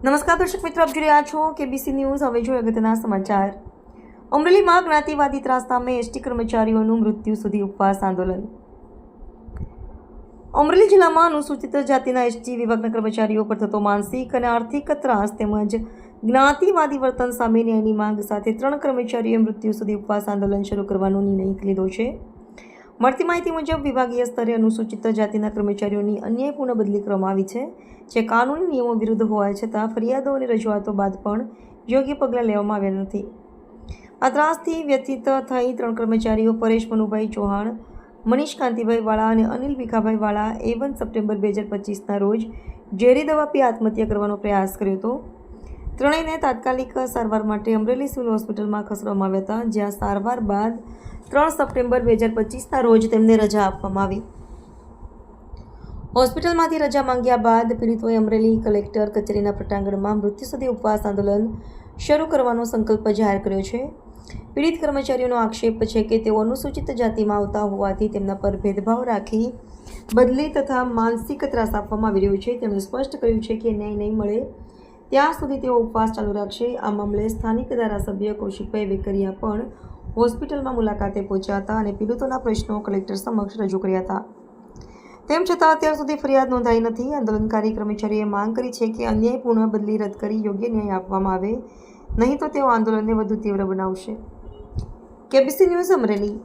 નમસ્કાર દર્શક મિત્રો, આપ જોઈ રહ્યા છો કેબીસી ન્યૂઝ। હવે જોઈએ અગત્યના સમાચાર। અમરેલીમાં જ્ઞાતિવાદી ત્રાસ સામે એસટી કર્મચારીઓનું મૃત્યુ સુધી ઉપવાસ આંદોલન। અમરેલી જિલ્લામાં અનુસૂચિત જાતિના એસટી વિભાગના કર્મચારીઓ પર થતો માનસિક અને આર્થિક ત્રાસ તેમજ જ્ઞાતિવાદી વર્તન સામે ન્યાયની માંગ સાથે 3 કર્મચારીઓએ મૃત્યુ સુધી ઉપવાસ આંદોલન શરૂ કરવાનો નિર્ણય લીધો છે। મળતી માહિતી મુજબ વિભાગીય સ્તરે અનુસૂચિત જાતિના કર્મચારીઓની અન્યાયપૂર્ણ બદલી કરવામાં આવી છે, જે કાનૂની નિયમો વિરુદ્ધ હોવા છતાં ફરિયાદો અને રજૂઆતો બાદ પણ યોગ્ય પગલાં લેવામાં આવ્યા નથી। આ ત્રાસથી વ્યથિત થઈ 3 કર્મચારીઓ પરેશ મનુભાઈ ચૌહાણ, મનીષ કાંતિભાઈ વાળા અને અનિલ ભીખાભાઈ વાળા 1 સપ્ટેમ્બર 2025ના રોજ ઝેરી દવા પી આત્મહત્યા કરવાનો પ્રયાસ કર્યો હતો। ત્રણેયને તાત્કાલિક સારવાર માટે અમરેલી સિવિલ હોસ્પિટલમાં ખસેડવામાં આવ્યા હતા, જ્યાં સારવાર બાદ 3 સપ્ટેમ્બર 2025ના રોજ તેમને રજા આપવામાં આવી। હોસ્પિટલમાંથી રજા માંગ્યા બાદ પીડિતોએ અમરેલી કલેક્ટર કચેરીના પટાંગણમાં મૃત્યુ સુધી ઉપવાસ આંદોલન શરૂ કરવાનો સંકલ્પ જાહેર કર્યો છે। પીડિત કર્મચારીઓનો આક્ષેપ છે કે તેઓ અનુસૂચિત જાતિમાં આવતા હોવાથી તેમના પર ભેદભાવ રાખી બદલી તથા માનસિક ત્રાસ આપવામાં આવી રહ્યો છે। તેમણે સ્પષ્ટ કર્યું છે કે ન્યાય નહીં મળે ત્યાં સુધી તેઓ ઉપવાસ ચાલુ રાખશે। આ મામલે સ્થાનિક ધારાસભ્ય કૌશિકભાઈ વેકરિયા પણ હોસ્પિટલમાં મુલાકાતે પહોંચ્યા હતા અને પીડિતોના પ્રશ્નો કલેક્ટર સમક્ષ રજૂ કર્યા હતા। તેમ છતાં અત્યાર સુધી ફરિયાદ નોંધાઈ નથી। આંદોલનકારી કર્મચારીઓએ માંગ કરી છે કે અન્યાયપૂર્ણ બદલી રદ કરી યોગ્ય ન્યાય આપવામાં આવે, નહીં તો તેઓ આંદોલનને વધુ તીવ્ર બનાવશે। KBC news Amreli.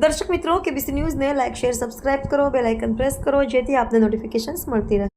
દર્શક મિત્રો, કેબીસી ન્યૂઝને લાઇક, શેર, સબસ્ક્રાઇબ કરો, બેલ આઇકન પ્રેસ કરો, જેથી આપને નોટિફિકેશન્સ મળતી રહે।